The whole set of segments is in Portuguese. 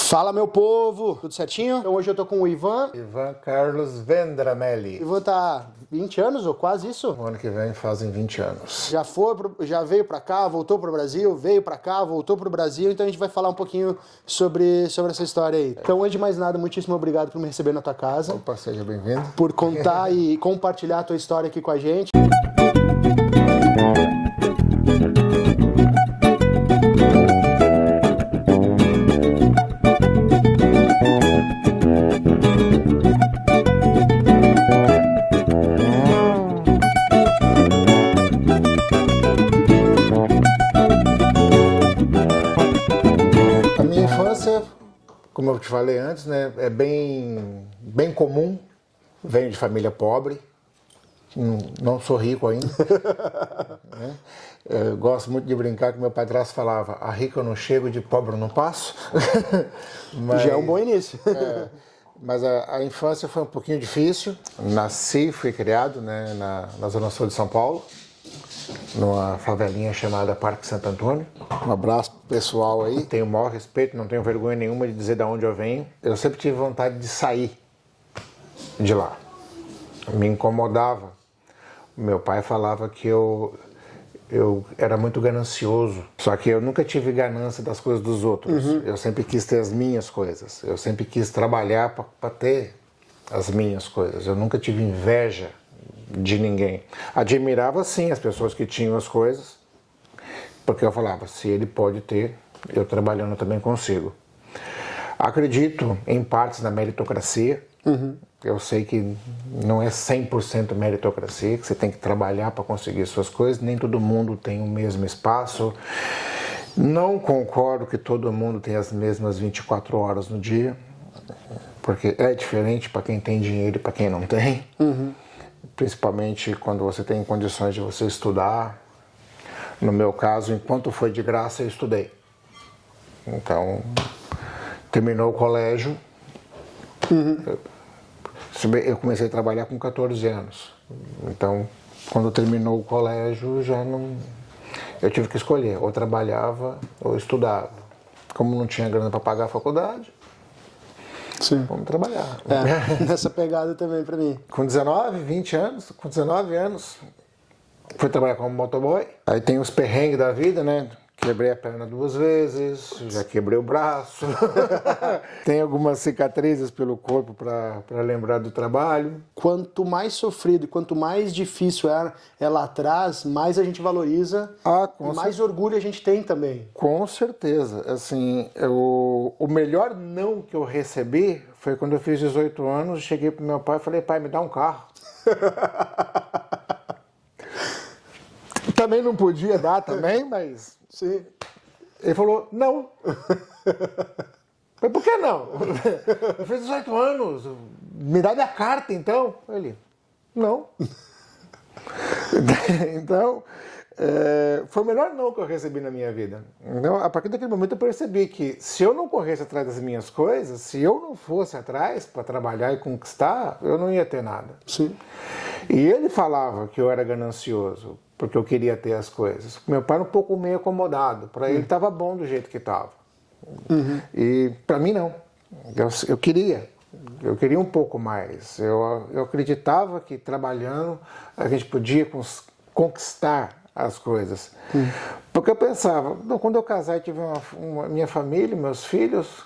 Fala, meu povo! Tudo certinho? Então hoje eu tô com o Ivan. Ivan Carlos Vendramelli. Ivan tá 20 anos ou quase isso? O ano que vem fazem 20 anos. Já veio pra cá, voltou pro Brasil, veio pra cá, voltou pro Brasil, então a gente vai falar um pouquinho sobre essa história aí. Então, antes de mais nada, muitíssimo obrigado por me receber na tua casa. Opa, seja bem-vindo. Por contar e compartilhar a tua história aqui com a gente. Como eu te falei antes, né, é bem comum, venho de família pobre, não sou rico ainda. Né? Eu gosto muito de brincar que meu padrasto falava, a rico eu não chego, de pobre eu não passo. Mas, já é um bom início. Mas a infância foi um pouquinho difícil, nasci, fui criado, né, na Zona Sul de São Paulo, numa favelinha chamada Parque Santo Antônio. Um abraço pro pessoal aí. Tenho o maior respeito, não tenho vergonha nenhuma de dizer de onde eu venho. Eu sempre tive vontade de sair de lá. Me incomodava. Meu pai falava que eu era muito ganancioso. Só que eu nunca tive ganância das coisas dos outros. Eu sempre quis ter as minhas coisas. Eu sempre quis trabalhar para ter as minhas coisas. Eu nunca tive inveja de ninguém. Admirava sim as pessoas que tinham as coisas, porque eu falava, se ele pode ter, eu trabalhando também consigo. Acredito em partes na meritocracia. Eu sei que não é 100% meritocracia, que você tem que trabalhar para conseguir suas coisas, nem todo mundo tem o mesmo espaço. Não concordo que todo mundo tenha as mesmas 24 horas no dia, porque é diferente para quem tem dinheiro e para quem não tem. Principalmente quando você tem condições de você estudar. No meu caso, enquanto foi de graça, eu estudei. Então, terminou o colégio, eu comecei a trabalhar com 14 anos. Então, quando terminou o colégio, eu tive que escolher, ou trabalhava ou estudava. Como não tinha grana para pagar a faculdade, sim, vamos trabalhar. Nessa pegada também pra mim. Com 19 anos, fui trabalhar como motoboy. Aí tem os perrengues da vida, né? Quebrei a perna 2 vezes, já quebrei o braço. Tem algumas cicatrizes pelo corpo para lembrar do trabalho. Quanto mais sofrido, quanto mais difícil é lá atrás, mais a gente valoriza e mais orgulho a gente tem também. Com certeza. Assim, o melhor não que eu recebi foi quando eu fiz 18 anos, cheguei pro meu pai e falei, pai, me dá um carro. Também não podia dar também, mas... Sim. Ele falou, não. Mas por que não? Eu fiz 18 anos, me dá minha carta então. Ele, não. Então, foi o melhor não que eu recebi na minha vida. Então, a partir daquele momento eu percebi que se eu não corresse atrás das minhas coisas, se eu não fosse atrás para trabalhar e conquistar, eu não ia ter nada. Sim. E ele falava que eu era ganancioso, porque eu queria ter as coisas. Meu pai era um pouco meio acomodado, para ele estava bom do jeito que estava. E para mim não. Eu queria um pouco mais. Eu acreditava que trabalhando a gente podia conquistar as coisas. Porque eu pensava, quando eu casar e tiver minha família, meus filhos,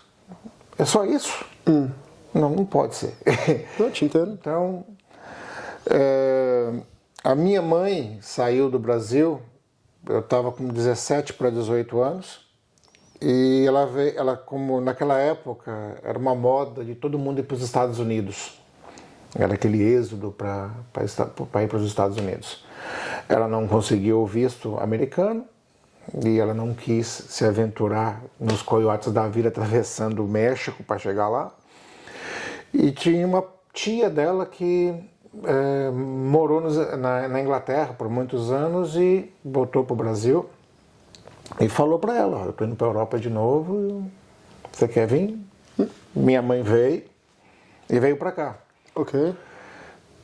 é só isso? Não pode ser. Eu te entendo. Então, a minha mãe saiu do Brasil, eu estava com 17 para 18 anos, e ela, como naquela época, era uma moda de todo mundo ir para os Estados Unidos. Era aquele êxodo para ir para os Estados Unidos. Ela não conseguiu o visto americano, e ela não quis se aventurar nos coiotes da vida atravessando o México para chegar lá. E tinha uma tia dela que morou na Inglaterra por muitos anos e voltou para o Brasil e falou para ela, eu estou indo para a Europa de novo, você quer vir? Minha mãe veio e veio para cá. Ok.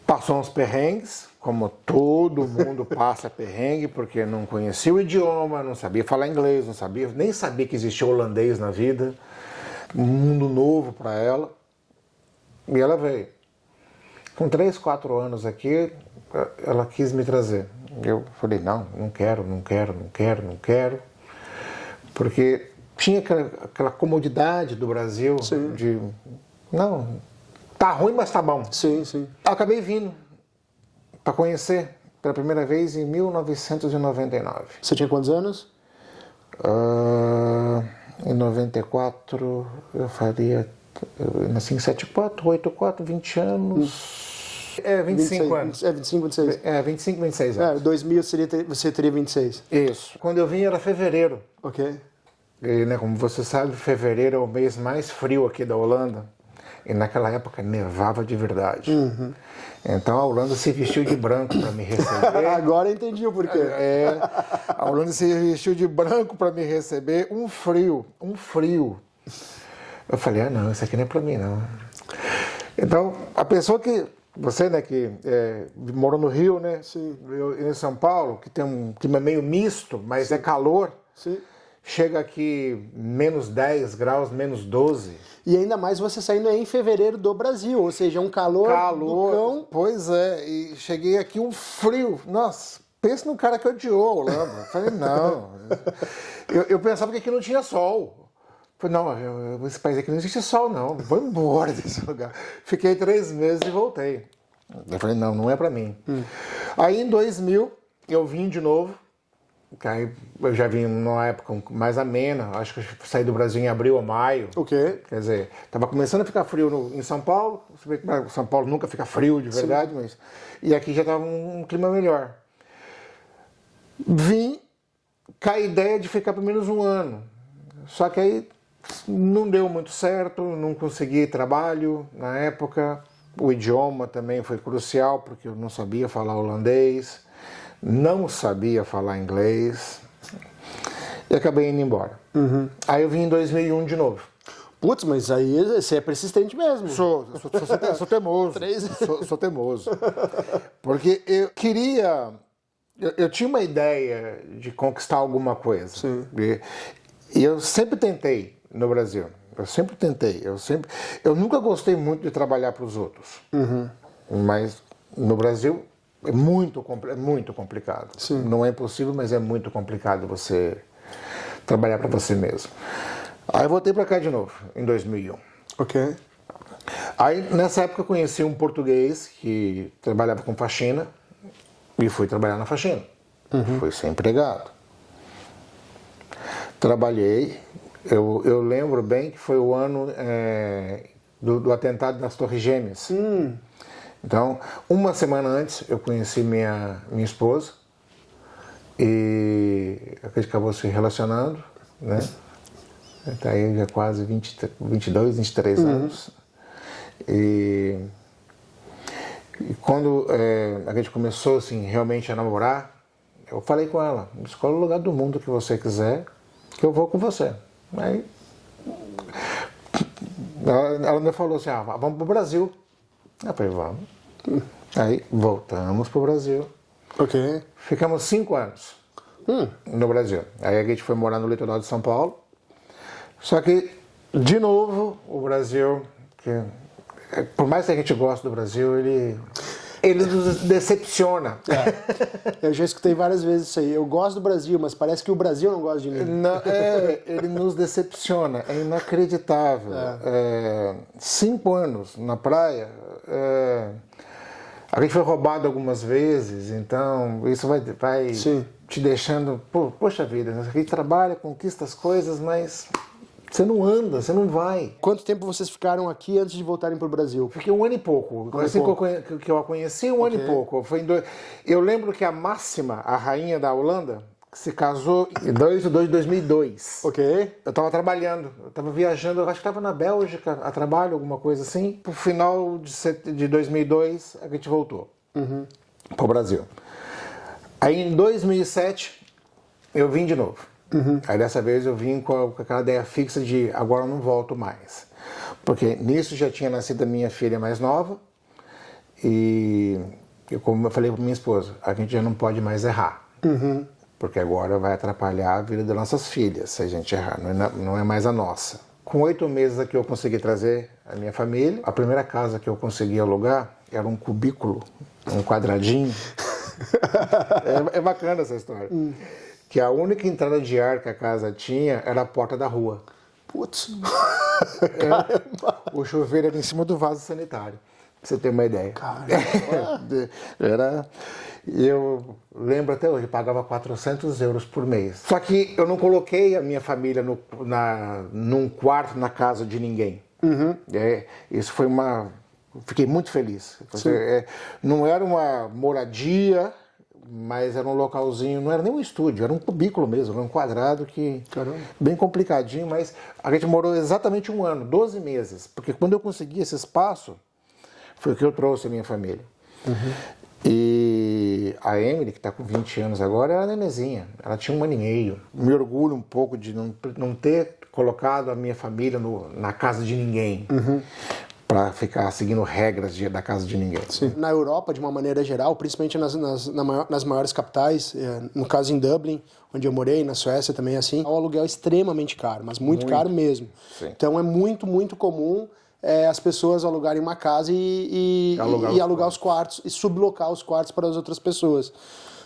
Passou uns perrengues, como todo mundo passa perrengue, porque não conhecia o idioma, não sabia falar inglês, nem sabia que existia holandês na vida. um mundo novo para ela. E ela veio. Com 3, 4 anos aqui, ela quis me trazer. Eu falei, não quero. Porque tinha aquela comodidade do Brasil de, não, tá ruim, mas tá bom. Sim, sim. Acabei vindo para conhecer pela primeira vez em 1999. Você tinha quantos anos? Em 94, eu nasci em 74, 84, 20 anos. 25 anos. 25, 26. 25, 26 anos. 2000 você teria 26. Isso. Quando eu vim era fevereiro. Ok. E, né, como você sabe, fevereiro é o mês mais frio aqui da Holanda. E naquela época nevava de verdade. Então a Holanda se vestiu de branco para me receber. Agora eu entendi o porquê. A Holanda se vestiu de branco para me receber. Um frio. Eu falei, não, isso aqui não é para mim, não. Então, a pessoa que... Você, né, que mora no Rio, né? Sim. Eu em São Paulo, que tem um clima meio misto, mas é calor. Sim. Chega aqui menos 10 graus, menos 12. E ainda mais você saindo aí em fevereiro do Brasil, ou seja, um calor do cão. Pois é, e cheguei aqui um frio. Nossa, pensa num cara que odiou a Holanda. Falei, não. Eu pensava que aqui não tinha sol. Falei, não, esse país aqui não existe sol, não. Vou embora desse lugar. Fiquei 3 meses e voltei. Eu falei, não é pra mim. Aí em 2000, eu vim de novo. Aí eu já vim numa época mais amena, acho que eu saí do Brasil em abril ou maio. Ok. Quer dizer, estava começando a ficar frio em São Paulo. São Paulo nunca fica frio de verdade, mas... E aqui já estava um clima melhor. Vim com a ideia de ficar pelo menos um ano. Só que aí não deu muito certo, não consegui trabalho na época. O idioma também foi crucial, porque eu não sabia falar holandês. Não sabia falar inglês e acabei indo embora. Aí eu vim em 2001 de novo. Putz, mas aí você é persistente mesmo. Sou teimoso. Sou teimoso. Porque eu queria... Eu tinha uma ideia de conquistar alguma coisa. Sim. E eu sempre tentei no Brasil. Eu nunca gostei muito de trabalhar para os outros. Mas no Brasil... É muito complicado. Sim. Não é impossível, mas é muito complicado você trabalhar para você mesmo. Aí eu voltei para cá de novo, em 2001. Ok. Aí nessa época eu conheci um português que trabalhava com faxina e fui trabalhar na faxina. Fui ser empregado. Trabalhei, eu lembro bem que foi o ano do atentado nas Torres Gêmeas. Então, uma semana antes, eu conheci minha esposa e a gente acabou se relacionando, né? Está aí já quase 22, 23 anos. E quando a gente começou assim, realmente a namorar, eu falei com ela, escolhe o lugar do mundo que você quiser, que eu vou com você. Aí ela me falou assim, vamos pro Brasil. Eu falei, vamos. Aí voltamos pro Brasil. Ok. Ficamos 5 anos no Brasil. Aí a gente foi morar no litoral de São Paulo. Só que, de novo, o Brasil, por mais que a gente goste do Brasil, ele nos decepciona. Eu já escutei várias vezes isso aí. Eu gosto do Brasil, mas parece que o Brasil não gosta de mim. Ele nos decepciona, é inacreditável. 5 anos na praia, a gente foi roubado algumas vezes, então isso vai te deixando, poxa vida, a gente trabalha, conquista as coisas, mas você não anda, você não vai. Quanto tempo vocês ficaram aqui antes de voltarem para o Brasil? Fiquei 1 ano e pouco. Assim que eu a conheci, 1 ano e pouco. Eu lembro que a Máxima, a rainha da Holanda, se casou em 2 de 2002. Ok. Eu estava trabalhando, eu estava viajando, eu acho que estava na Bélgica a trabalho, alguma coisa assim. Pro final de 2002, a gente voltou para o Brasil. Aí em 2007, eu vim de novo. Aí dessa vez eu vim com aquela ideia fixa de agora eu não volto mais. Porque nisso já tinha nascido a minha filha mais nova e como eu falei para minha esposa, a gente já não pode mais errar. Porque agora vai atrapalhar a vida das nossas filhas se a gente errar, não é mais a nossa. Com 8 meses aqui eu consegui trazer a minha família. A primeira casa que eu consegui alugar era um cubículo, um quadradinho. É bacana essa história. Que a única entrada de ar que a casa tinha era a porta da rua. Putz. O chuveiro era em cima do vaso sanitário, pra você ter uma ideia. Caramba. Eu lembro até hoje, pagava 400 euros por mês. Só que eu não coloquei a minha família num quarto na casa de ninguém. Isso foi fiquei muito feliz. Não era uma moradia, mas era um localzinho, não era nem um estúdio, era um cubículo mesmo, era um quadrado que... Caramba. Bem complicadinho, mas a gente morou exatamente 1 ano, 12 meses. Porque quando eu consegui esse espaço, foi o que eu trouxe a minha família. E a Emily, que está com 20 anos agora, era nenezinha. Ela tinha 1 ano e meio. Me orgulho um pouco de não ter colocado a minha família na casa de ninguém. Para ficar seguindo regras da casa de ninguém. Sim. Na Europa, de uma maneira geral, principalmente nas maiores capitais, no caso em Dublin, onde eu morei, na Suécia também assim, o aluguel é extremamente caro, mas muito caro mesmo. Sim. Então é muito, muito comum as pessoas alugarem uma casa e alugar os quartos e sublocar os quartos para as outras pessoas.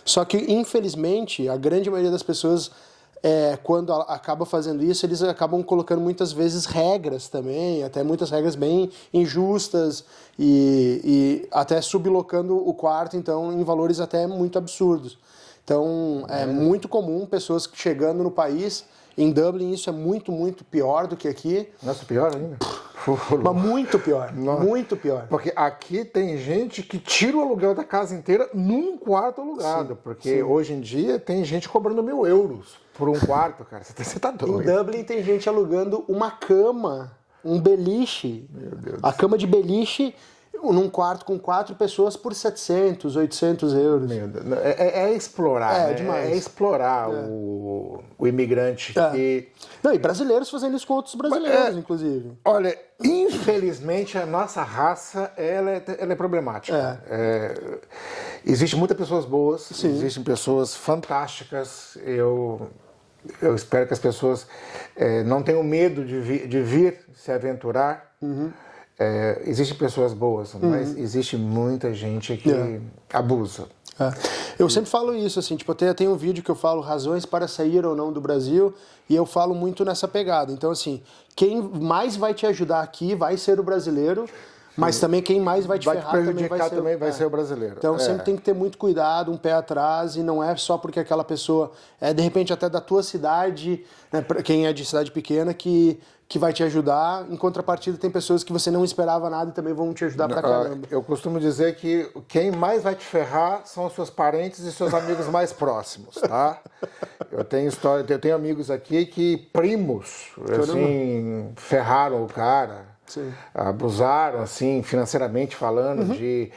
Só que, infelizmente, a grande maioria das pessoas... quando acaba fazendo isso, eles acabam colocando muitas vezes regras também, até muitas regras bem injustas e até sublocando o quarto, então, em valores até muito absurdos. Então, é muito comum pessoas chegando no país, em Dublin isso é muito, muito pior do que aqui. Nossa, pior ainda? Mas muito pior, muito pior. Porque aqui tem gente que tira o aluguel da casa inteira num quarto alugado. Porque hoje em dia tem gente cobrando 1.000 euros por um quarto, cara. Você tá doido. Em Dublin tem gente alugando uma cama, um beliche. Meu Deus. A cama de beliche num quarto com 4 pessoas por 700, 800 euros. Meu Deus. É explorar, né? Demais. É explorar o imigrante que... Não, e brasileiros fazendo isso com outros brasileiros, inclusive. Olha, infelizmente a nossa raça ela é problemática. Existem muitas pessoas boas, existem pessoas fantásticas. Eu espero que as pessoas não tenham medo de vir se aventurar. Existem pessoas boas, mas existe muita gente que abusa. Eu sempre falo isso, assim, tipo, até tem um vídeo que eu falo razões para sair ou não do Brasil, e eu falo muito nessa pegada. Então, assim, quem mais vai te ajudar aqui vai ser o brasileiro, mas também quem mais vai te ferrar também vai ser o brasileiro. Então sempre tem que ter muito cuidado, um pé atrás, e não é só porque aquela pessoa é de repente até da tua cidade, né, quem é de cidade pequena, que vai te ajudar. Em contrapartida, tem pessoas que você não esperava nada e também vão te ajudar pra caramba. Eu costumo dizer que quem mais vai te ferrar são os seus parentes e seus amigos mais próximos, tá? Eu tenho amigos aqui que primos, assim, ferraram o cara. Sim. Abusaram, assim, financeiramente falando, de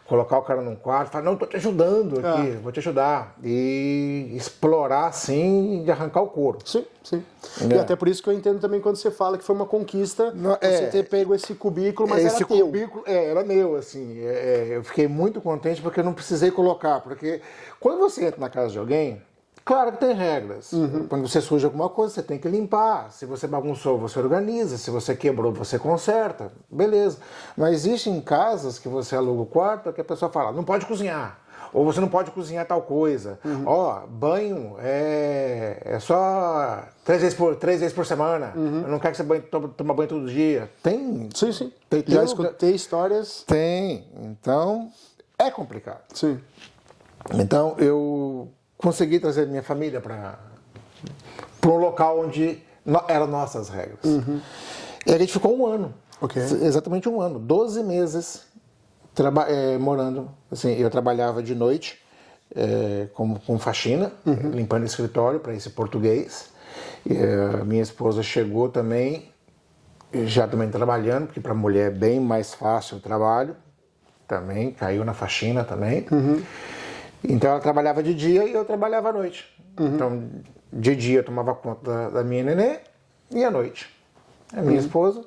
colocar o cara num quarto, falar, não, tô te ajudando aqui, vou te ajudar. E explorar, assim, de arrancar o couro. Sim. E até por isso que eu entendo também quando você fala que foi uma conquista você ter pego esse cubículo, mas esse era teu. Cubículo, era meu, assim. Eu fiquei muito contente porque eu não precisei colocar, porque quando você entra na casa de alguém, claro que tem regras. Quando você suja alguma coisa, você tem que limpar. Se você bagunçou, você organiza. Se você quebrou, você conserta. Beleza. Mas existem casas que você aluga o quarto que a pessoa fala, não pode cozinhar. Ou você não pode cozinhar tal coisa. Banho é só 3 vezes por semana. Eu não quero que você tome banho todo dia. Tem. Sim. Já escutei histórias. Tem. Então, é complicado. Sim. Então, eu consegui trazer minha família para um local onde eram nossas regras. E a gente ficou 1 ano. Exatamente 1 ano. 12 meses morando. Assim, eu trabalhava de noite com faxina, limpando escritório para esse português. E a minha esposa chegou também, já também trabalhando, porque para mulher é bem mais fácil o trabalho. Também caiu na faxina também. Então ela trabalhava de dia e eu trabalhava à noite. Então, de dia eu tomava conta da minha nenê e à noite a minha esposa.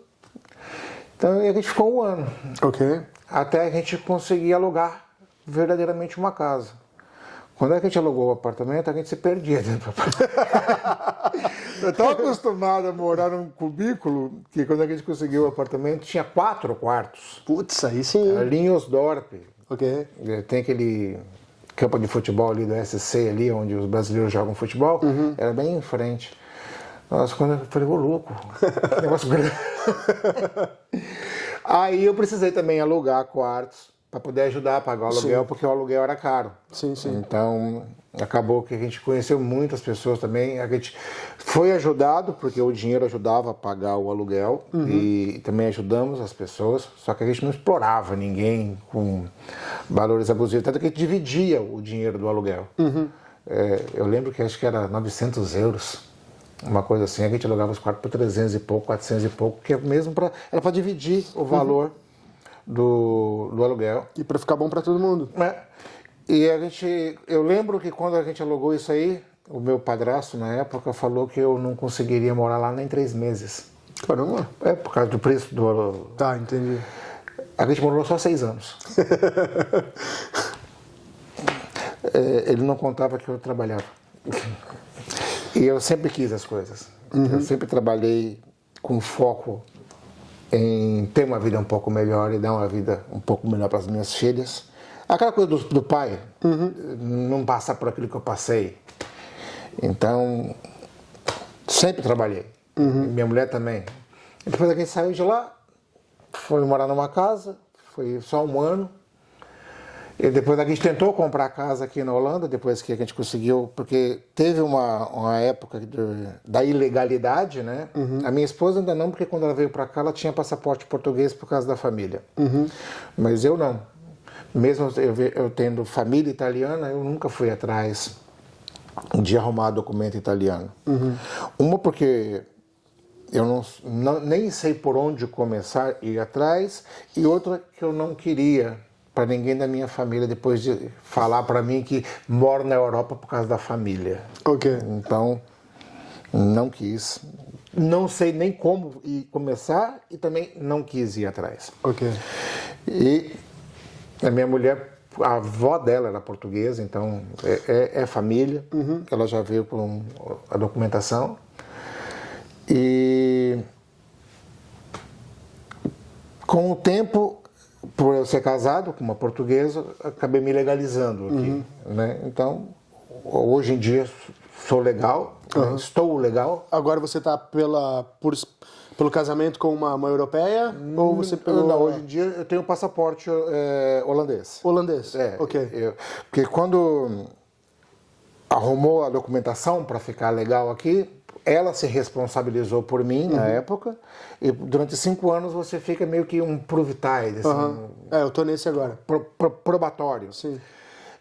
Então a gente ficou 1 ano. Até a gente conseguir alugar verdadeiramente uma casa. Quando a gente alugou o apartamento, a gente se perdia dentro do apartamento. Eu estava acostumado a morar num cubículo que quando a gente conseguiu o apartamento tinha 4 quartos. Putz, aí sim. Ali em Osdorp. Ok. Tem aquele campo de futebol ali do SC, ali onde os brasileiros jogam futebol. Era bem em frente. Nossa, quando eu falei, ô louco, que negócio grande. Aí eu precisei também alugar quartos para poder ajudar a pagar o aluguel, porque o aluguel era caro. Sim, sim. Então, acabou que a gente conheceu muitas pessoas também. A gente foi ajudado, porque o dinheiro ajudava a pagar o aluguel, e também ajudamos as pessoas, só que a gente não explorava ninguém com valores abusivos, tanto que a gente dividia o dinheiro do aluguel. Eu lembro que acho que era 900 euros, uma coisa assim, a gente alugava os quartos por 300 e pouco, 400 e pouco, que mesmo era para dividir o valor do aluguel. E para ficar bom para todo mundo. E eu lembro que quando a gente alugou isso aí, o meu padrasto na época falou que eu não conseguiria morar lá nem 3 meses. Caramba. Por causa do preço do... Tá, entendi. A gente morou só 6 anos. Ele não contava que eu trabalhava. E eu sempre quis as coisas. Eu sempre trabalhei com foco em ter uma vida um pouco melhor e dar uma vida um pouco melhor para as minhas filhas. Aquela coisa do pai, não passar por aquilo que eu passei. Então, sempre trabalhei. Minha mulher também. E depois a gente saiu de lá, foi morar numa casa, foi só 1 ano. E depois a gente tentou comprar casa aqui na Holanda, depois que a gente conseguiu, porque teve uma época da ilegalidade, né? A minha esposa ainda não, porque quando ela veio para cá, ela tinha passaporte português por causa da família. Mas eu não. Mesmo eu tendo família italiana, eu nunca fui atrás de arrumar documento italiano. Uma porque eu nem sei por onde começar a ir atrás, e outra que eu não queria para ninguém da minha família depois de falar para mim que moro na Europa por causa da família. Ok. Então, não quis. Não sei nem como ir começar e também não quis ir atrás. Ok. E a minha mulher, a avó dela era portuguesa, então é família. Ela já veio com a documentação. E com o tempo, por eu ser casado com uma portuguesa, acabei me legalizando aqui, né? Então, hoje em dia sou legal, né? Estou legal. Agora você está pelo casamento com uma europeia? Ou você pegou... Não, hoje em dia eu tenho passaporte holandês. Holandês? Ok. Porque quando arrumou a documentação para ficar legal aqui, ela se responsabilizou por mim na época, e durante 5 anos você fica meio que um prove-tide, assim, eu tô nesse agora. Probatório. Sim.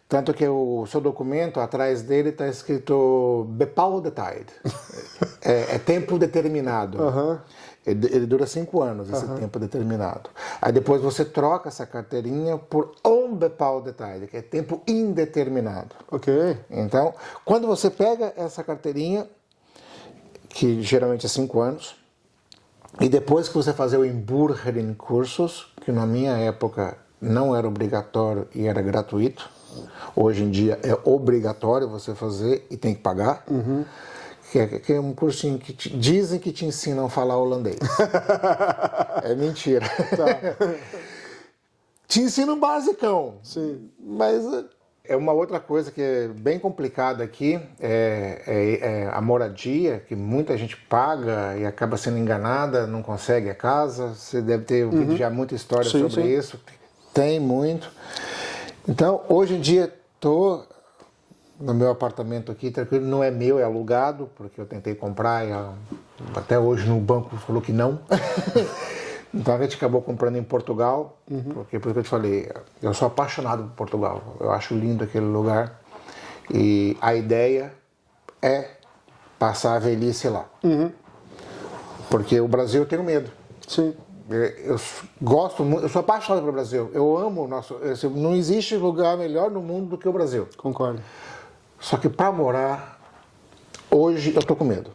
Tanto que o seu documento, atrás dele está escrito bepaalde tijd. É tempo determinado. Ele dura 5 anos, esse tempo determinado. Aí depois você troca essa carteirinha por onbepaalde tijd, que é tempo indeterminado. Ok. Então, quando você pega essa carteirinha, que geralmente é 5 anos, e depois que você fazer o inburgering cursos, que na minha época não era obrigatório e era gratuito, hoje em dia é obrigatório você fazer e tem que pagar, que é um cursinho que dizem que te ensinam a falar holandês. É mentira. Tá. Te ensinam um basicão. Sim. Mas é uma outra coisa que é bem complicada aqui, é a moradia, que muita gente paga e acaba sendo enganada, não consegue a casa. Você deve ter ouvido já muita história sobre isso. Tem muito. Então, hoje em dia, estou no meu apartamento aqui, tranquilo, não é meu, é alugado, porque eu tentei comprar e até hoje no banco falou que não. Então a gente acabou comprando em Portugal, porque por isso que eu te falei, eu sou apaixonado por Portugal, eu acho lindo aquele lugar, e a ideia é passar a velhice lá. Porque o Brasil eu tenho medo. Sim. Eu gosto muito, eu sou apaixonado pelo Brasil, eu amo o nosso... Não existe lugar melhor no mundo do que o Brasil. Concordo. Só que para morar, hoje eu tô com medo.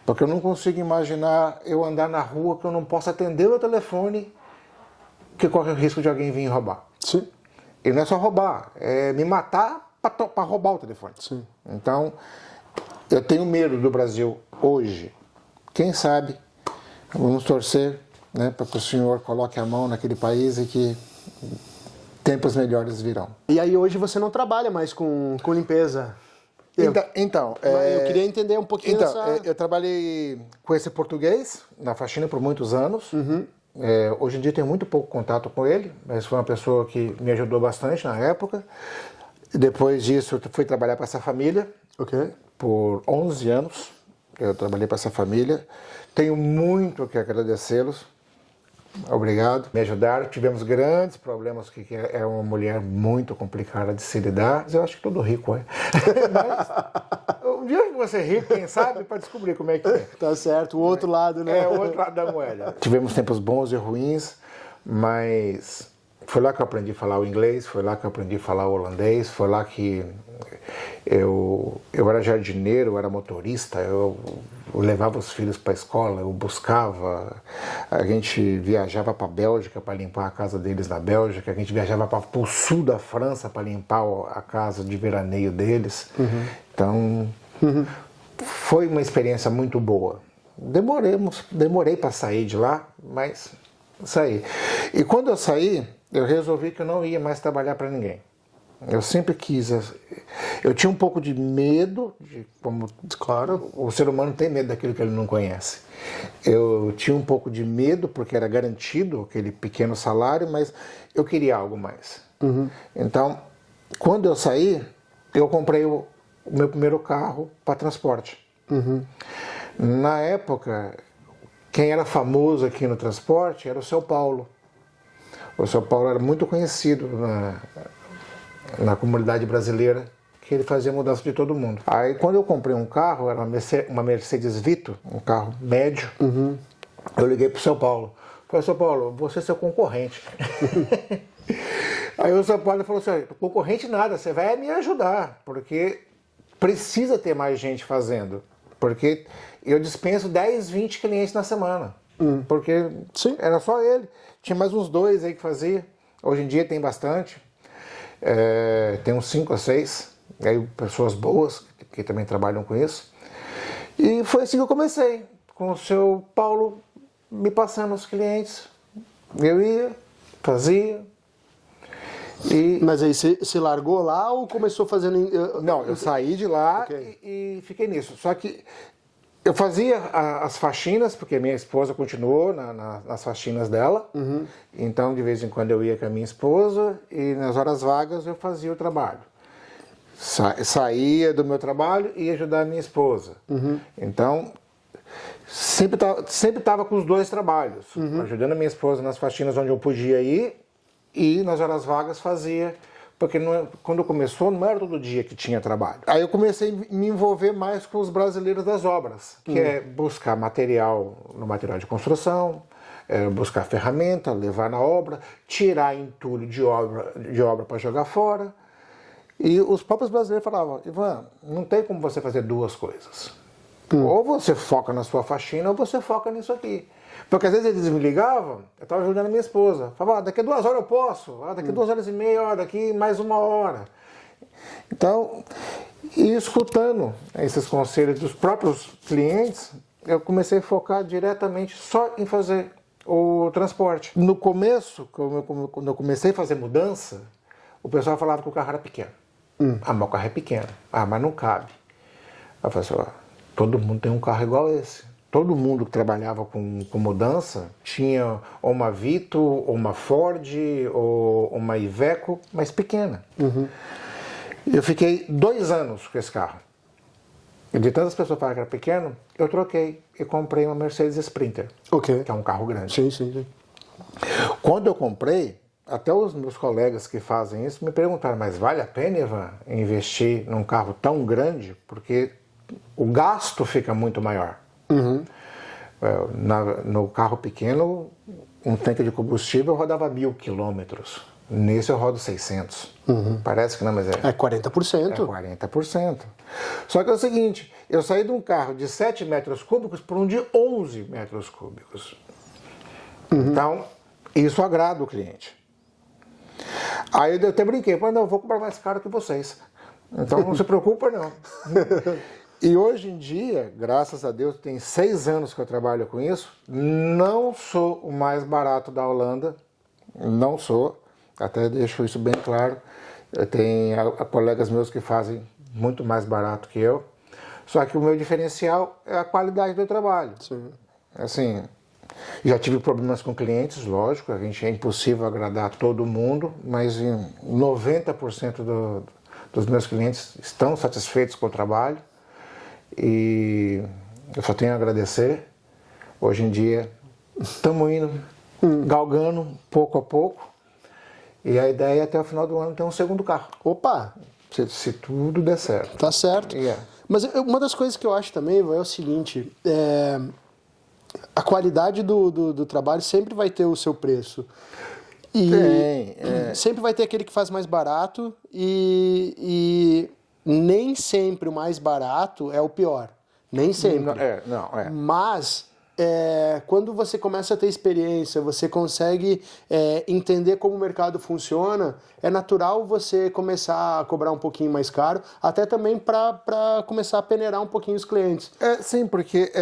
Porque eu não consigo imaginar eu andar na rua que eu não possa atender o telefone, que corre o risco de alguém vir roubar. Sim. E não é só roubar, é me matar para roubar o telefone. Sim. Então, eu tenho medo do Brasil hoje. Quem sabe, vamos torcer, né, para que o senhor coloque a mão naquele país e que tempos melhores virão. E aí hoje você não trabalha mais com limpeza? Então, eu queria entender um pouquinho então, dessa... eu trabalhei com esse português na faxina por muitos anos. Hoje em dia tenho muito pouco contato com ele, mas foi uma pessoa que me ajudou bastante na época. Depois disso, eu fui trabalhar para essa família. Por 11 anos eu trabalhei para essa família. Tenho muito que agradecê-los. Obrigado. Me ajudaram. Tivemos grandes problemas, que é uma mulher muito complicada de se lidar. Mas eu acho que todo rico é. Mas, um dia que você é rico, quem sabe, para descobrir como é que é. Tá certo, o outro lado, né? É, o outro lado da moeda. Tivemos tempos bons e ruins, mas foi lá que eu aprendi a falar o inglês, foi lá que eu aprendi a falar o holandês, foi lá que eu era jardineiro, eu era motorista, eu levava os filhos para a escola, eu buscava, a gente viajava para a Bélgica para limpar a casa deles na Bélgica, a gente viajava para o sul da França para limpar a casa de veraneio deles. Então, foi uma experiência muito boa. Demorei para sair de lá, mas saí. E quando eu saí, eu resolvi que eu não ia mais trabalhar para ninguém. Eu sempre quis. Eu tinha um pouco de medo, como claro, o ser humano tem medo daquilo que ele não conhece. Eu tinha um pouco de medo porque era garantido aquele pequeno salário, mas eu queria algo mais. Então, quando eu saí, eu comprei o meu primeiro carro para transporte. Na época, quem era famoso aqui no transporte era o Seu Paulo. O Seu Paulo era muito conhecido na comunidade brasileira, que ele fazia mudança de todo mundo. Aí quando eu comprei um carro, era uma Mercedes Vito, um carro médio, eu liguei pro Seu Paulo. Falei, Seu Paulo, você é seu concorrente. Aí o Seu Paulo falou assim, concorrente nada, você vai me ajudar, porque precisa ter mais gente fazendo. Porque eu dispenso 10, 20 clientes na semana. Porque era só ele. Tinha mais uns 2 aí que fazia. Hoje em dia tem bastante. Tem uns 5 a 6. Aí pessoas boas que também trabalham com isso. E foi assim que eu comecei. Com o Seu Paulo me passando os clientes. Eu ia, fazia. Mas aí você largou lá ou começou fazendo... Não, eu saí de lá e fiquei nisso. Só que eu fazia as faxinas, porque minha esposa continuou nas faxinas dela. Então, de vez em quando eu ia com a minha esposa e nas horas vagas eu fazia o trabalho. Saía do meu trabalho e ia ajudar a minha esposa. Então, sempre estava com os 2 trabalhos. Ajudando a minha esposa nas faxinas onde eu podia ir e nas horas vagas fazia, porque quando começou não era todo dia que tinha trabalho. Aí eu comecei a me envolver mais com os brasileiros das obras, que é buscar material no material de construção, buscar ferramenta, levar na obra, tirar entulho de obra para jogar fora. E os próprios brasileiros falavam, Ivan, não tem como você fazer 2 coisas. Ou você foca na sua faxina ou você foca nisso aqui. Porque às vezes eles me ligavam, eu estava ajudando a minha esposa. Falava, daqui a 2 horas eu posso, daqui a 2 horas e meia, daqui mais 1 hora. Então, e escutando esses conselhos dos próprios clientes, eu comecei a focar diretamente só em fazer o transporte. No começo, quando eu comecei a fazer mudança, o pessoal falava que o carro era pequeno. Mas o carro é pequeno. Mas não cabe. Eu falei assim, todo mundo tem um carro igual esse. Todo mundo que trabalhava com mudança tinha ou uma Vito, ou uma Ford, ou uma Iveco, mas pequena. Eu fiquei 2 anos com esse carro. E de tantas pessoas falaram que era pequeno, eu troquei e comprei uma Mercedes Sprinter, que é um carro grande. Sim. Quando eu comprei, até os meus colegas que fazem isso me perguntaram, mas vale a pena, Ivan, investir num carro tão grande? Porque o gasto fica muito maior. No carro pequeno, um tanque de combustível rodava 1.000 quilômetros. Nesse eu rodo 600. Parece que não, mas é 40%. É 40%. Só que é o seguinte, eu saí de um carro de 7 metros cúbicos para um de 11 metros cúbicos. Então, isso agrada o cliente. Aí eu até brinquei, mas não, eu vou comprar mais caro que vocês. Então não se preocupa não. E hoje em dia, graças a Deus, tem 6 anos que eu trabalho com isso, não sou o mais barato da Holanda, não sou, até deixo isso bem claro. Eu tenho colegas meus que fazem muito mais barato que eu, só que o meu diferencial é a qualidade do trabalho. Sim. Assim, já tive problemas com clientes, lógico, a gente é impossível agradar todo mundo, mas em 90% dos meus clientes estão satisfeitos com o trabalho. E eu só tenho a agradecer. Hoje em dia estamos indo galgando pouco a pouco. E a ideia é até o final do ano ter um segundo carro. Opa! Se tudo der certo. Tá certo. Yeah. Mas uma das coisas que eu acho também é o seguinte, a qualidade do trabalho sempre vai ter o seu preço. E sempre vai ter aquele que faz mais barato e nem sempre o mais barato é o pior. Nem sempre. Mas quando você começa a ter experiência, você consegue entender como o mercado funciona, é natural você começar a cobrar um pouquinho mais caro, até também para começar a peneirar um pouquinho os clientes. Sim, porque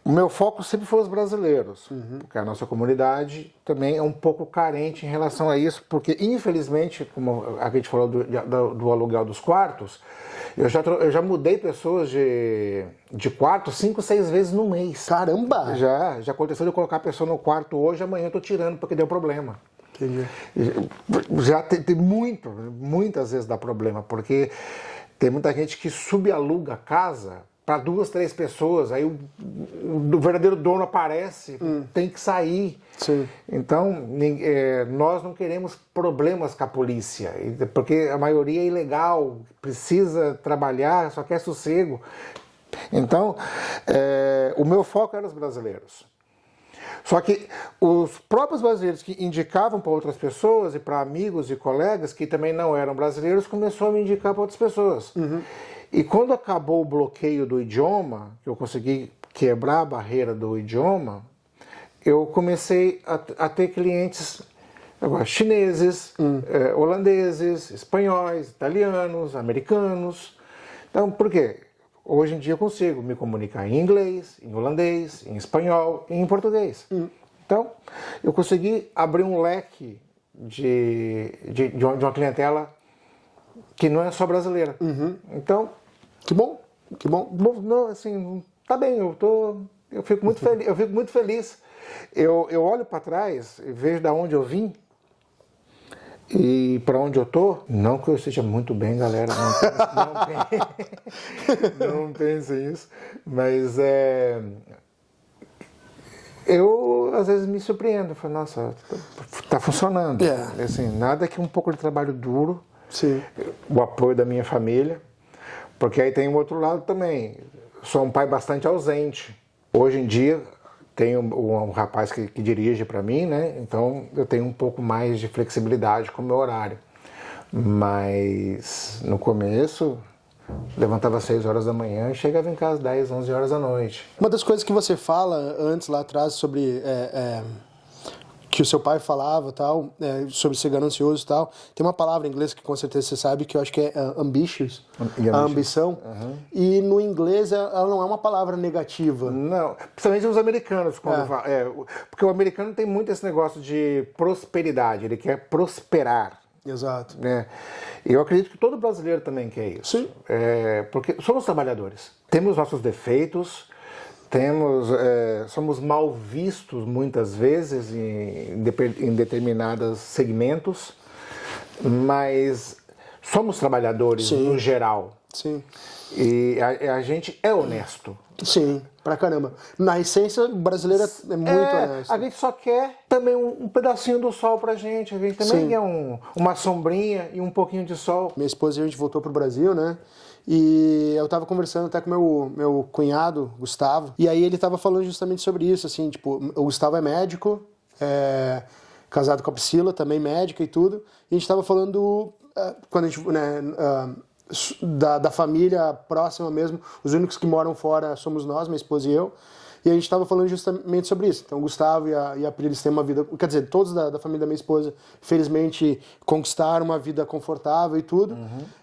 o meu foco sempre foi os brasileiros, porque a nossa comunidade também é um pouco carente em relação a isso, porque infelizmente, como a gente falou do aluguel dos quartos, eu já mudei pessoas de quarto 5, 6 vezes no mês. Caramba! Já aconteceu de eu colocar a pessoa no quarto hoje, amanhã eu tô tirando porque deu problema. Entendi. Já tem muitas vezes dá problema, porque tem muita gente que subaluga a casa para 2, 3 pessoas, aí o verdadeiro dono aparece, tem que sair. Sim. Então, nós não queremos problemas com a polícia, porque a maioria é ilegal, precisa trabalhar, só quer sossego. Então, o meu foco era os brasileiros. Só que os próprios brasileiros que indicavam para outras pessoas e para amigos e colegas que também não eram brasileiros, começaram a me indicar para outras pessoas. E quando acabou o bloqueio do idioma, que eu consegui quebrar a barreira do idioma, eu comecei a ter clientes agora, chineses, holandeses, espanhóis, italianos, americanos. Então, por quê? Hoje em dia eu consigo me comunicar em inglês, em holandês, em espanhol e em português. Então, eu consegui abrir um leque de uma clientela que não é só brasileira. Então, que bom, que bom. Não, assim, tá bem, eu fico muito feliz. Eu fico muito feliz. Eu olho para trás e vejo de onde eu vim e para onde eu tô. Não que eu esteja muito bem, galera. Não pensem isso. Mas eu às vezes me surpreendo. Eu falo, nossa, tá funcionando. Assim, nada que um pouco de trabalho duro. Sim. O apoio da minha família, porque aí tem um outro lado também. Sou um pai bastante ausente. Hoje em dia tenho um rapaz que dirige para mim, né? Então eu tenho um pouco mais de flexibilidade com o meu horário. Mas no começo levantava às 6 horas da manhã e chegava em casa às 10, 11 horas da noite. Uma das coisas que você fala antes lá atrás sobre que o seu pai falava, tal, sobre ser ganancioso e tal. Tem uma palavra em inglês que com certeza você sabe, que eu acho que é ambitious, a ambição. E no inglês ela não é uma palavra negativa. Não, principalmente os americanos, quando falam. Porque o americano tem muito esse negócio de prosperidade, ele quer prosperar. Exato. E eu acredito que todo brasileiro também quer isso. Sim. Porque somos trabalhadores, temos nossos defeitos, somos mal vistos muitas vezes em determinados segmentos, mas somos trabalhadores no geral. Sim. E a gente é honesto. Sim, pra caramba. Na essência, o brasileiro é muito honesto. A gente só quer também um pedacinho do sol pra gente. A gente também quer uma sombrinha e um pouquinho de sol. Minha esposa e a gente voltou pro Brasil, né? E eu tava conversando até com meu cunhado, Gustavo, e aí ele tava falando justamente sobre isso, assim, tipo, o Gustavo é médico, casado com a Priscila, também médica e tudo, e a gente tava falando, quando a gente, da família próxima mesmo, os únicos que moram fora somos nós, minha esposa e eu, E a gente estava falando justamente sobre isso. Então o Gustavo e a Pri, eles têm uma vida... Quer dizer, todos da família da minha esposa, felizmente, conquistaram uma vida confortável e tudo.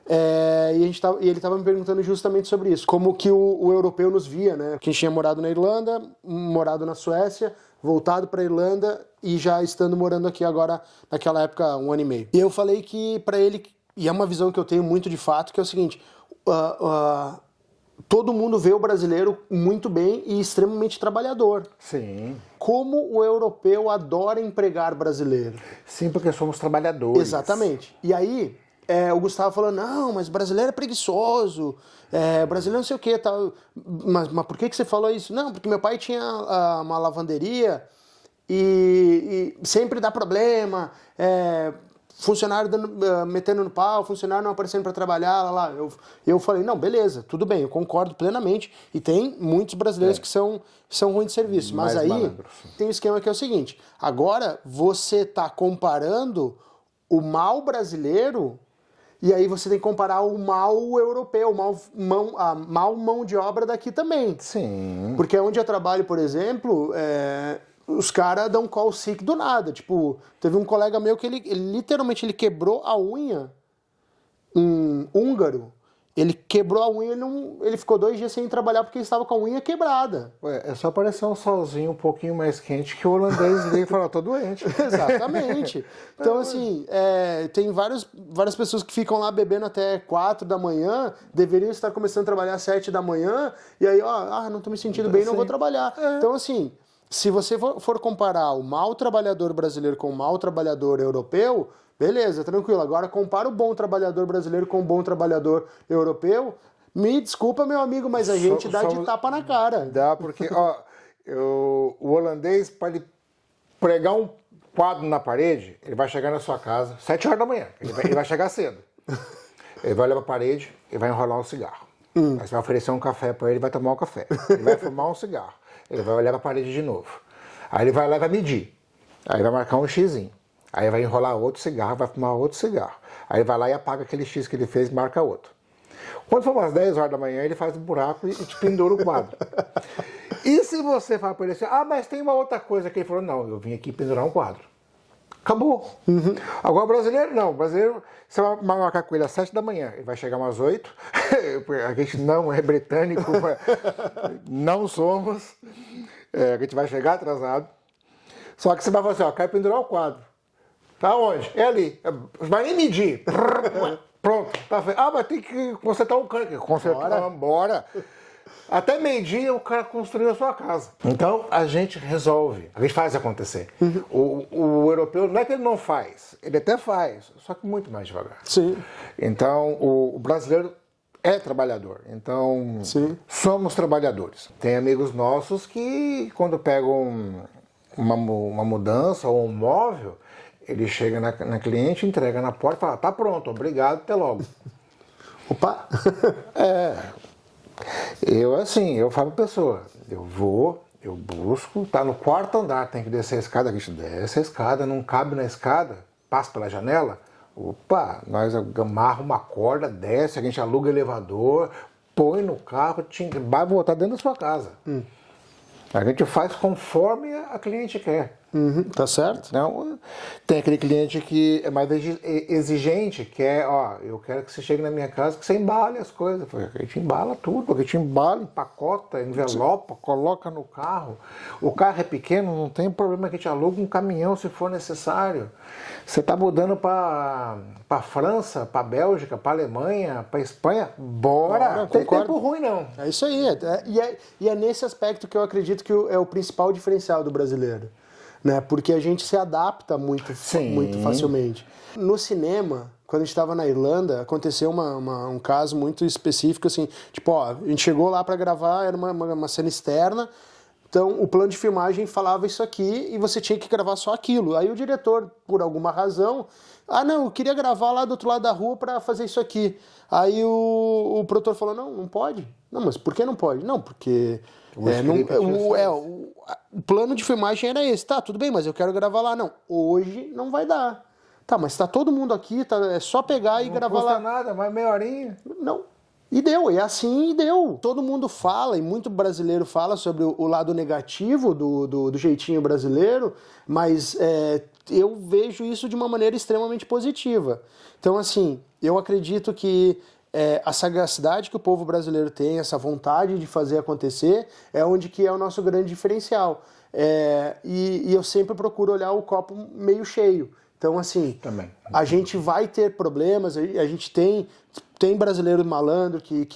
E ele estava me perguntando justamente sobre isso. Como que o europeu nos via, né? Que a gente tinha morado na Irlanda, morado na Suécia, voltado para a Irlanda e já estando morando aqui agora, naquela época, 1 ano e meio. E eu falei que para ele, e é uma visão que eu tenho muito de fato, que é o seguinte, todo mundo vê o brasileiro muito bem e extremamente trabalhador. Sim. Como o europeu adora empregar brasileiro. Sim, porque somos trabalhadores. Exatamente. E aí, o Gustavo falou, não, mas brasileiro é preguiçoso, brasileiro não sei o que, tal. Mas por que você falou isso? Não, porque meu pai tinha uma lavanderia e sempre dá problema, funcionário metendo no pau, funcionário não aparecendo para trabalhar, lá. Eu falei, não, beleza, tudo bem, eu concordo plenamente, e tem muitos brasileiros que são ruins de serviço, mas aí malandros. Tem um esquema que é o seguinte, agora você está comparando o mal brasileiro. E aí você tem que comparar o mal europeu, a mal mão de obra daqui também. Sim. Porque onde eu trabalho, por exemplo, os caras dão call sick do nada. Tipo, teve um colega meu que ele literalmente quebrou a unha, um húngaro. Ele quebrou a unha, ele ficou 2 dias sem trabalhar porque ele estava com a unha quebrada. É só aparecer um solzinho um pouquinho mais quente que o holandês veio e falou, tô doente. Exatamente. Então, assim, tem várias pessoas que ficam lá bebendo até 4 da manhã, deveriam estar começando a trabalhar às 7 da manhã, e aí, não tô me sentindo bem, não vou trabalhar. Então, assim, se você for comparar o mau trabalhador brasileiro com o mau trabalhador europeu, beleza, tranquilo. Agora compara o bom trabalhador brasileiro com o bom trabalhador europeu. Me desculpa, meu amigo, mas a gente dá de tapa na cara. Dá, porque o holandês, para ele pregar um quadro na parede, ele vai chegar na sua casa 7 horas da manhã. Ele vai chegar cedo. Ele vai olhar para a parede e vai enrolar um cigarro. Aí você vai oferecer um café para ele, vai tomar um café. Ele vai fumar um cigarro. Ele vai olhar para a parede de novo. Aí ele vai lá e vai medir. Aí vai marcar um xizinho. Aí vai enrolar outro cigarro, vai fumar outro cigarro. Aí vai lá e apaga aquele X que ele fez e marca outro. Quando for umas 10 horas da manhã, ele faz um buraco e te pendura o quadro. E se você fala para ele assim, mas tem uma outra coisa que ele falou, não, eu vim aqui pendurar um quadro. Acabou. Agora o brasileiro não, o brasileiro, você vai marcar com ele às 7 da manhã, ele vai chegar umas 8, a gente não é britânico, não somos, a gente vai chegar atrasado. Só que você vai falar assim, quero pendurar o quadro. Tá onde? É ali. Vai nem medir. Pronto. Tá feito. Mas tem que consertar um cano. Consertar, bora. Até meio-dia o cara construiu a sua casa. Então a gente resolve. A gente faz acontecer. O europeu não é que ele não faz. Ele até faz. Só que muito mais devagar. Sim. Então o brasileiro é trabalhador. Então somos trabalhadores. Tem amigos nossos que quando pegam uma mudança ou um móvel, ele chega na cliente, entrega na porta e fala, tá pronto, obrigado, até logo. Opa! Eu falo pra pessoa, eu busco, tá no 4º andar, tem que descer a escada, a gente desce a escada, não cabe na escada, passa pela janela, nós amarra uma corda, desce, a gente aluga elevador, põe no carro, vai voltar dentro da sua casa. A gente faz conforme a cliente quer. Tá certo? Não, tem aquele cliente que é mais exigente, que eu quero que você chegue na minha casa, que você embale as coisas. A gente embala tudo, a gente embala, empacota, envelopa, coloca no carro. O carro é pequeno, não tem problema que a gente aluga um caminhão se for necessário. Você está mudando para França, para Bélgica, para Alemanha, para Espanha, bora! Não tem tempo ruim, não. É isso aí. E é nesse aspecto que eu acredito que é o principal diferencial do brasileiro. Né? Porque a gente se adapta muito facilmente. No cinema, quando a gente estava na Irlanda, aconteceu um caso muito específico, assim, tipo, a gente chegou lá para gravar, era uma cena externa, então o plano de filmagem falava isso aqui e você tinha que gravar só aquilo. Aí o diretor, por alguma razão, não, eu queria gravar lá do outro lado da rua para fazer isso aqui. Aí o produtor falou, não pode. Não, mas por que não pode? Não, porque... O plano de filmagem era esse. Tá, tudo bem, mas eu quero gravar lá. Não, hoje não vai dar. Tá, mas tá todo mundo aqui, é só pegar e gravar lá. Não custa nada, mais meia horinha. Não. E deu, e assim deu. Todo mundo fala, e muito brasileiro fala sobre o lado negativo do jeitinho brasileiro, mas eu vejo isso de uma maneira extremamente positiva. Então, assim, eu acredito que a sagacidade que o povo brasileiro tem, essa vontade de fazer acontecer, é onde que é o nosso grande diferencial. E eu sempre procuro olhar o copo meio cheio. Então, assim, também. A gente vai ter problemas, a gente tem brasileiro malandro que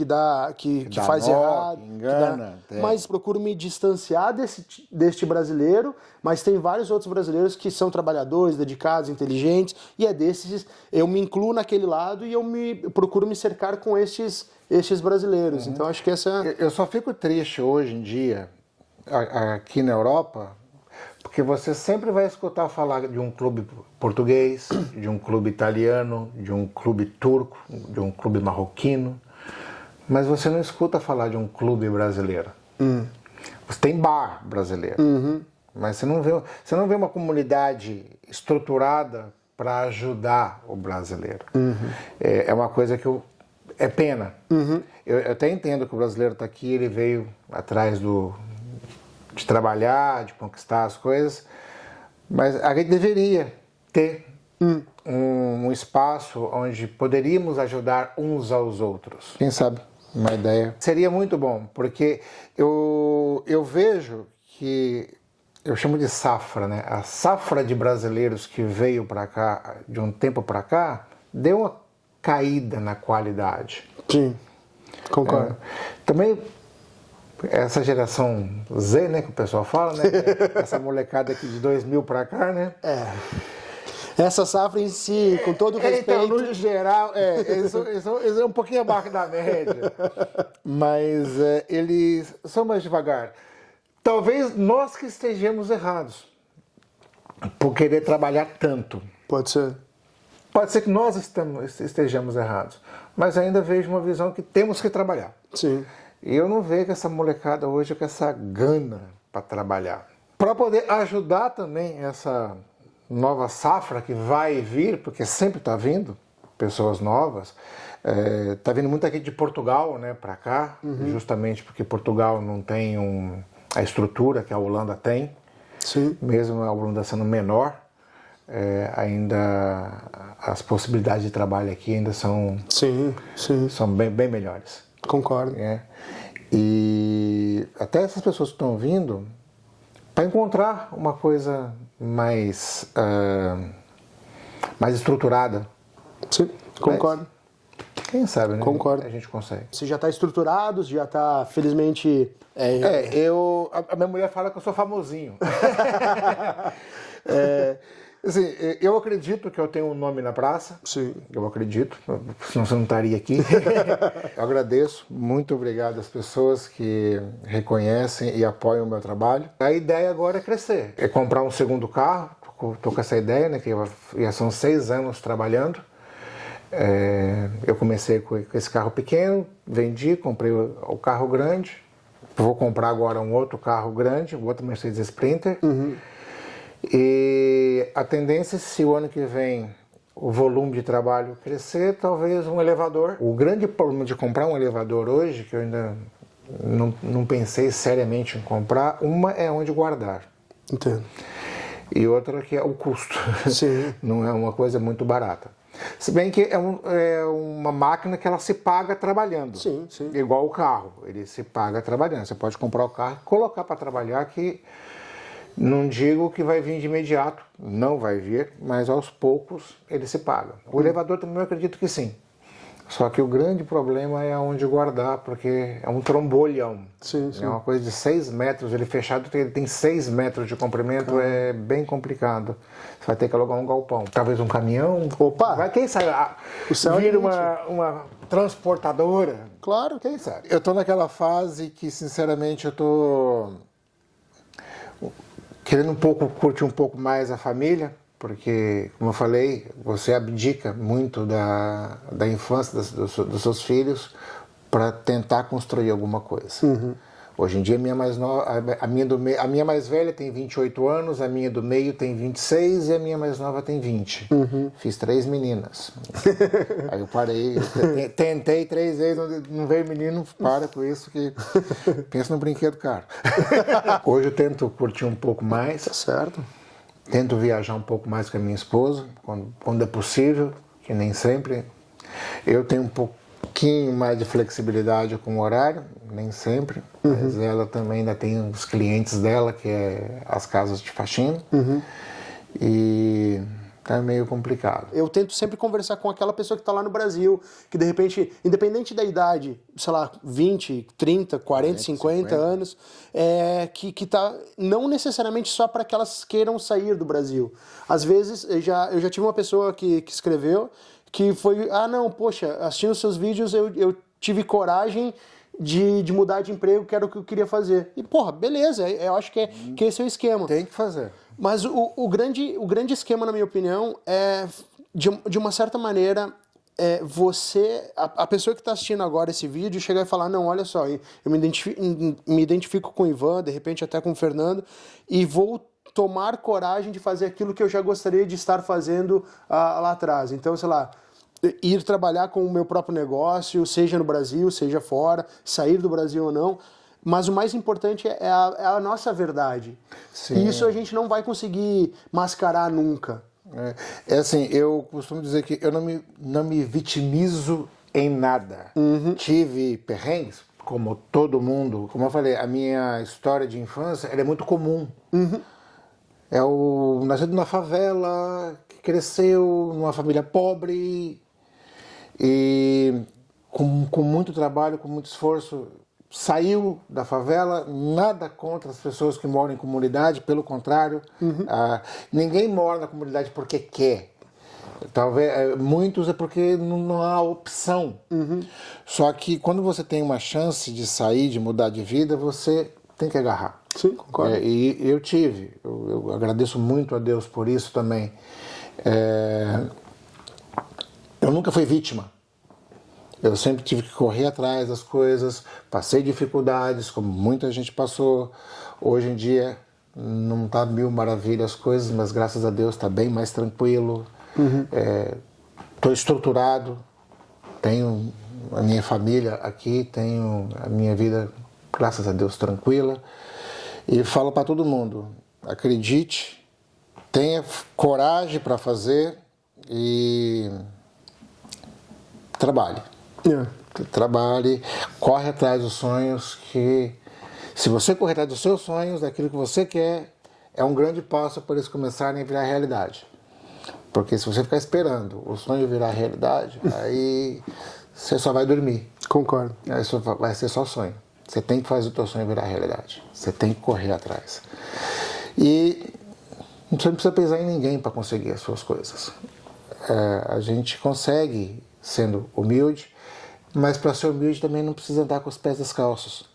faz errado, que engana, mas procuro me distanciar deste brasileiro, mas tem vários outros brasileiros que são trabalhadores, dedicados, inteligentes, e desses eu me incluo naquele lado e eu procuro me cercar com estes brasileiros. Então acho que Eu só fico triste hoje em dia, aqui na Europa, porque você sempre vai escutar falar de um clube português, de um clube italiano, de um clube turco, de um clube marroquino, mas você não escuta falar de um clube brasileiro. Você tem bar brasileiro, mas você não vê uma comunidade estruturada para ajudar o brasileiro. É uma coisa que é pena. Eu até entendo que o brasileiro está aqui, ele veio atrás de trabalhar, de conquistar as coisas, mas a gente deveria ter um espaço onde poderíamos ajudar uns aos outros. Quem sabe? Uma ideia. Seria muito bom, porque eu vejo que, eu chamo de safra, né? A safra de brasileiros que veio para cá, de um tempo para cá, deu uma caída na qualidade. Sim, concordo. Também essa geração Z, né, que o pessoal fala, né? Essa molecada aqui de 2000 para cá, né? Essa safra em si, com todo respeito... Então, no geral, eles são um pouquinho abaixo da média, mas eles são mais devagar. Talvez nós que estejamos errados por querer trabalhar tanto. Pode ser. Pode ser que nós estejamos errados, mas ainda vejo uma visão que temos que trabalhar. Sim. E eu não vejo essa molecada hoje com essa gana para trabalhar. Para poder ajudar também essa nova safra que vai vir, porque sempre está vindo pessoas novas. Está vindo muito aqui de Portugal, né, para cá, justamente porque Portugal não tem a estrutura que a Holanda tem. Sim. Mesmo a Holanda sendo menor, ainda as possibilidades de trabalho aqui ainda são bem melhores. Concordo. E até essas pessoas que estão vindo, para encontrar uma coisa mais estruturada. Sim, concordo. Mas, quem sabe, né? Concordo. A gente consegue. Você já está estruturado, já está, felizmente... A minha mulher fala que eu sou famosinho. Assim, eu acredito que eu tenho um nome na praça. Sim. Eu acredito, senão você não estaria aqui. Eu agradeço, muito obrigado às pessoas que reconhecem e apoiam o meu trabalho. A ideia agora é crescer, é comprar um segundo carro. Estou com essa ideia, né, que já são 6 anos trabalhando. Eu comecei com esse carro pequeno, vendi, comprei o carro grande. Vou comprar agora um outro carro grande, um outro Mercedes Sprinter. E a tendência, se o ano que vem o volume de trabalho crescer, talvez um elevador. O grande problema de comprar um elevador hoje, que eu ainda não pensei seriamente em comprar, uma é onde guardar. Entendo. E outra que é o custo. Sim. Não é uma coisa muito barata. Se bem que é uma máquina que ela se paga trabalhando. Sim. Igual o carro, ele se paga trabalhando. Você pode comprar o carro e colocar para trabalhar, que não digo que vai vir de imediato, não vai vir, mas aos poucos ele se paga. O elevador também eu acredito que sim. Só que o grande problema é onde guardar, porque é um trombolhão. Sim. É uma coisa de 6 metros, ele fechado, ele tem 6 metros de comprimento, é bem complicado. Você vai ter que alugar um galpão. Talvez um caminhão. Opa! Vai, quem sabe, vira uma transportadora. Claro. Quem sabe? Eu tô naquela fase que, sinceramente, eu tô querendo curtir um pouco mais a família, porque, como eu falei, você abdica muito da infância dos seus filhos para tentar construir alguma coisa. Hoje em dia, a minha mais velha tem 28 anos, a minha do meio tem 26 e a minha mais nova tem 20. Fiz 3 meninas. Aí eu parei, tentei 3 vezes, não veio menino, para com isso, que pensa no brinquedo caro. Hoje eu tento curtir um pouco mais. Tá certo. Tento viajar um pouco mais com a minha esposa, quando é possível, que nem sempre. Eu tenho um pouquinho mais de flexibilidade com o horário, nem sempre, mas ela também ainda tem os clientes dela, que é as casas de faxina, e tá meio complicado. Eu tento sempre conversar com aquela pessoa que está lá no Brasil, que de repente, independente da idade, sei lá, 20, 30, 40, 50 anos, que tá não necessariamente só para que elas queiram sair do Brasil. Às vezes, eu já tive uma pessoa que escreveu que foi, não, poxa, assistindo seus vídeos eu tive coragem de mudar de emprego, que era o que eu queria fazer. E, porra, beleza, eu acho que esse é o esquema. Tem que fazer. Mas o grande esquema, na minha opinião, é, de uma certa maneira, a pessoa que está assistindo agora esse vídeo, chegar e falar, não, olha só, eu me identifico com o Ivan, de repente até com o Fernando, e vou tomar coragem de fazer aquilo que eu já gostaria de estar fazendo lá atrás. Então, sei lá, ir trabalhar com o meu próprio negócio, seja no Brasil, seja fora, sair do Brasil ou não. Mas o mais importante é a nossa verdade. Sim. E isso a gente não vai conseguir mascarar nunca. É assim, eu costumo dizer que eu não me vitimizo em nada. Tive perrengues, como todo mundo. Como eu falei, a minha história de infância ela é muito comum. É o nascido na favela, que cresceu numa família pobre e com muito trabalho, com muito esforço, saiu da favela. Nada contra as pessoas que moram em comunidade, pelo contrário, ninguém mora na comunidade porque quer. Talvez muitos é porque não há opção. Só que quando você tem uma chance de sair, de mudar de vida, você tem que agarrar. Sim, concordo. E eu tive. Eu agradeço muito a Deus por isso também. Eu nunca fui vítima. Eu sempre tive que correr atrás das coisas, passei dificuldades, como muita gente passou. Hoje em dia não está mil maravilhas as coisas, mas graças a Deus está bem mais tranquilo. Estou estruturado, tenho a minha família aqui, tenho a minha vida, graças a Deus, tranquila. E falo para todo mundo, acredite, tenha coragem para fazer e trabalhe. Trabalhe, corre atrás dos sonhos, que se você correr atrás dos seus sonhos, daquilo que você quer, é um grande passo para eles começarem a virar realidade. Porque se você ficar esperando o sonho virar realidade, aí você só vai dormir. Concordo. Aí vai ser só sonho. Você tem que fazer o teu sonho virar realidade. Você tem que correr atrás. E você não precisa pesar em ninguém para conseguir as suas coisas. A gente consegue sendo humilde, mas para ser humilde também não precisa andar com os pés descalços.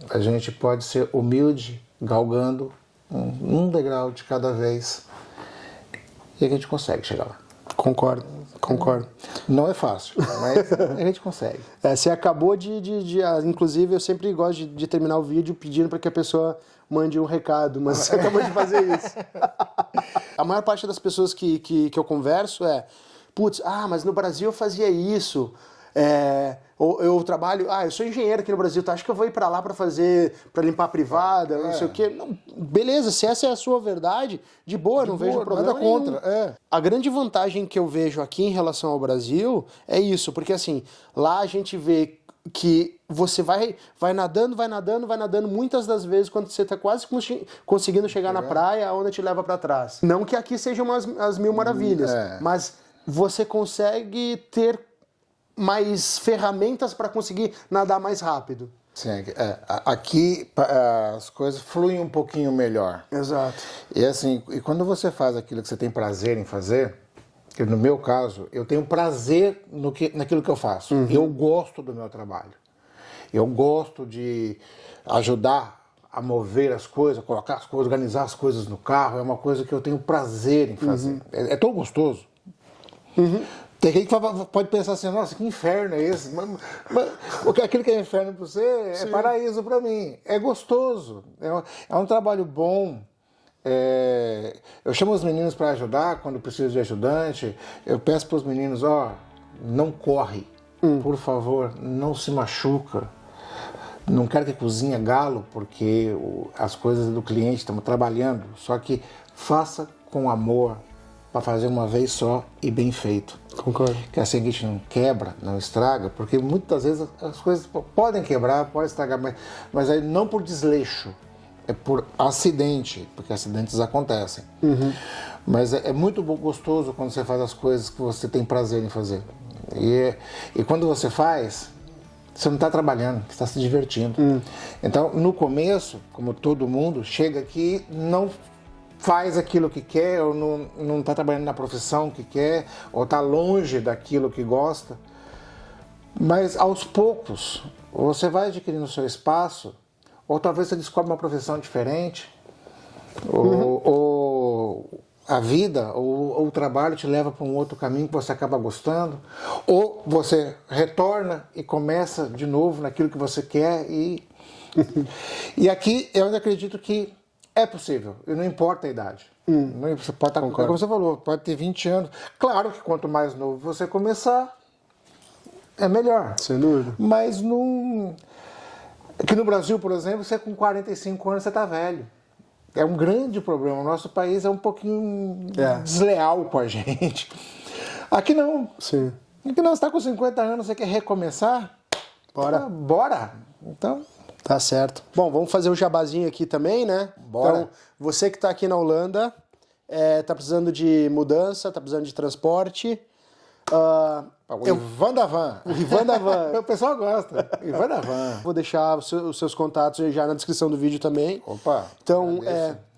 A gente pode ser humilde, galgando um degrau de cada vez, e a gente consegue chegar lá. Concordo. Não é fácil, mas a gente consegue. Você acabou inclusive eu sempre gosto de terminar o vídeo pedindo para que a pessoa mande um recado, mas você acabou de fazer isso. A maior parte das pessoas que eu converso putz, mas no Brasil eu fazia isso. Eu trabalho, eu sou engenheiro aqui no Brasil, acho que eu vou ir para lá para limpar a privada, não sei o quê. Não, beleza, se essa é a sua verdade, de boa, não vejo problema nada nenhum. contra. A grande vantagem que eu vejo aqui em relação ao Brasil é isso, porque assim, lá a gente vê que você vai nadando, muitas das vezes quando você está quase conseguindo chegar na praia, a onda te leva para trás. Não que aqui sejam as mil maravilhas, mas você consegue ter mais ferramentas para conseguir nadar mais rápido. Sim, aqui as coisas fluem um pouquinho melhor. Exato. E assim, quando você faz aquilo que você tem prazer em fazer, que no meu caso, eu tenho prazer naquilo que eu faço. Eu gosto do meu trabalho. Eu gosto de ajudar a mover as coisas, colocar as coisas, organizar as coisas no carro. É uma coisa que eu tenho prazer em fazer. É tão gostoso. Tem gente que pode pensar assim, nossa, que inferno é esse? Aquilo que é inferno para você é paraíso para mim. É gostoso, é um trabalho bom. Eu chamo os meninos para ajudar quando preciso de ajudante. Eu peço para os meninos, não corre, por favor, não se machuca. Não quero que cozinha galo, porque as coisas do cliente estamos trabalhando. Só que faça com amor, para fazer uma vez só e bem feito. Concordo. Que assim a gente não quebra, não estraga, porque muitas vezes as coisas podem quebrar, podem estragar, mas aí não por desleixo, é por acidente, porque acidentes acontecem. Mas é muito gostoso quando você faz as coisas que você tem prazer em fazer. E quando você faz, você não está trabalhando, você está se divertindo. Então, no começo, como todo mundo, chega aqui, não faz aquilo que quer, ou não está trabalhando na profissão que quer, ou está longe daquilo que gosta. Mas, aos poucos, você vai adquirindo o seu espaço, ou talvez você descobre uma profissão diferente, ou a vida ou o trabalho te leva para um outro caminho que você acaba gostando, ou você retorna e começa de novo naquilo que você quer. E aqui eu ainda acredito que é possível, e não importa a idade. Você pode estar, como você falou, pode ter 20 anos. Claro que quanto mais novo você começar, é melhor. Sem dúvida. Mas aqui no Brasil, por exemplo, você com 45 anos você está velho. É um grande problema. O nosso país é um pouquinho desleal com a gente. Aqui não. Sim. Aqui não, você está com 50 anos, você quer recomeçar? Bora! Então... Tá certo. Bom, vamos fazer um jabazinho aqui também, né? Bora. Então, você que está aqui na Holanda, tá precisando de mudança, tá precisando de transporte... O Ivan da Van. O Ivan da Van. O pessoal gosta. Ivan da Van. Vou deixar os seus contatos já na descrição do vídeo também. Opa. Então,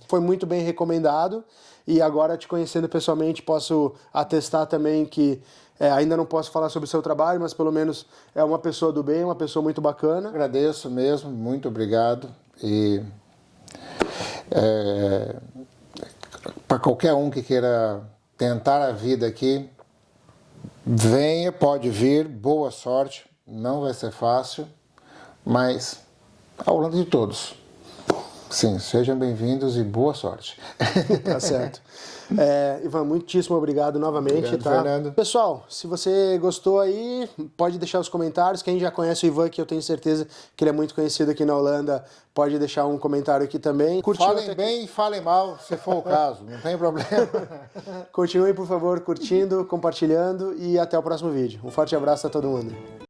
foi muito bem recomendado. E agora, te conhecendo pessoalmente, posso atestar também que ainda não posso falar sobre o seu trabalho, mas pelo menos é uma pessoa do bem, uma pessoa muito bacana. Agradeço mesmo, muito obrigado. E para qualquer um que queira tentar a vida aqui, venha, pode vir, boa sorte, não vai ser fácil, mas a Holanda de todos. Sim, sejam bem-vindos e boa sorte. Tá certo. Ivan, muitíssimo obrigado novamente. Obrigado, tá? Fernando. Pessoal, se você gostou aí, pode deixar os comentários. Quem já conhece o Ivan, que eu tenho certeza que ele é muito conhecido aqui na Holanda, pode deixar um comentário aqui também. Falem bem e falem mal, se for o caso, não tem problema. Continuem, por favor, curtindo, compartilhando e até o próximo vídeo. Um forte abraço a todo mundo.